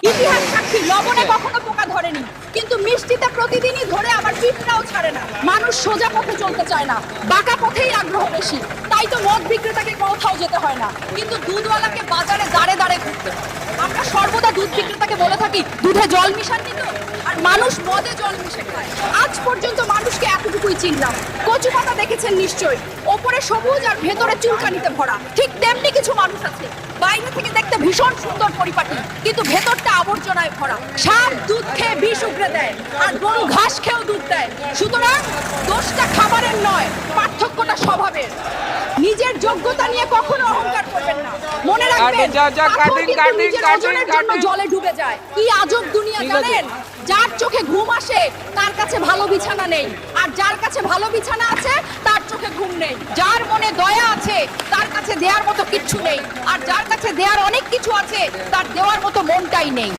ইতিহাস সাক্ষী লবণে কখনো পোকা ধরেনি, কিন্তু মিষ্টিতে প্রতিদিনই ধরে আবার পিঁপড়াও ছাড়ে না। মানুষ সোজা পথে চলতে চায় না, বাঁকা পথেই আগ্রহ বেশি। তাই তো মদ বিক্রেতাকে কোথাও যেতে হয় না, কিন্তু দুধওয়ালাকে বাজারে দাঁড়ে দাঁড়ে ঘুরতে হয়। আমরা সর্বদা দুধ বিক্রেতাকে বলে থাকি, দুধে জল মিশাননি তো? আর মানুষ মদে জল মিশে খায়। আজ পর্যন্ত মানুষকে এতটুকুই চিনলাম। কচু পাতা দেখেছেন নিশ্চয়ই, ওপরে সবুজ আর ভেতরে চুলকানিতে ভরা। ঠিক তেমনি কিছু মানুষ আছে, বাইরে থেকে দেখতে ভীষণ সুন্দর পরিপাটি, কিন্তু ভেতরটা আবর্জনায় ভরা। ষাঁড় দুধ খেয়ে বিষ উগড়ে দেয়, আর গরু ঘাস খেয়েও দুধ দেয়। সুতরাং দোষটা খাবারের নয়, পার্থক্যটা স্বভাবের। নিজের যোগ্যতা নিয়ে কখনো অহংকার করবেন না। মনে রাখবেন, পাথর কিন্তু নিজের ওজনের জন্য জলে ডুবে যায়। কি আজব দুনিয়া জানেন? যার চোখে ঘুম আসে তার কাছে ভালো বিছানা নেই, আর যার কাছে ভালো বিছানা আছে তার চোখে ঘুম নেই। যার মনে দয়া আছে তার কাছে দেওয়ার মতো কিচ্ছু নেই, আর যার কাছে দেওয়ার অনেক কিছু আছে তার দেওয়ার মতো মনটাই নেই।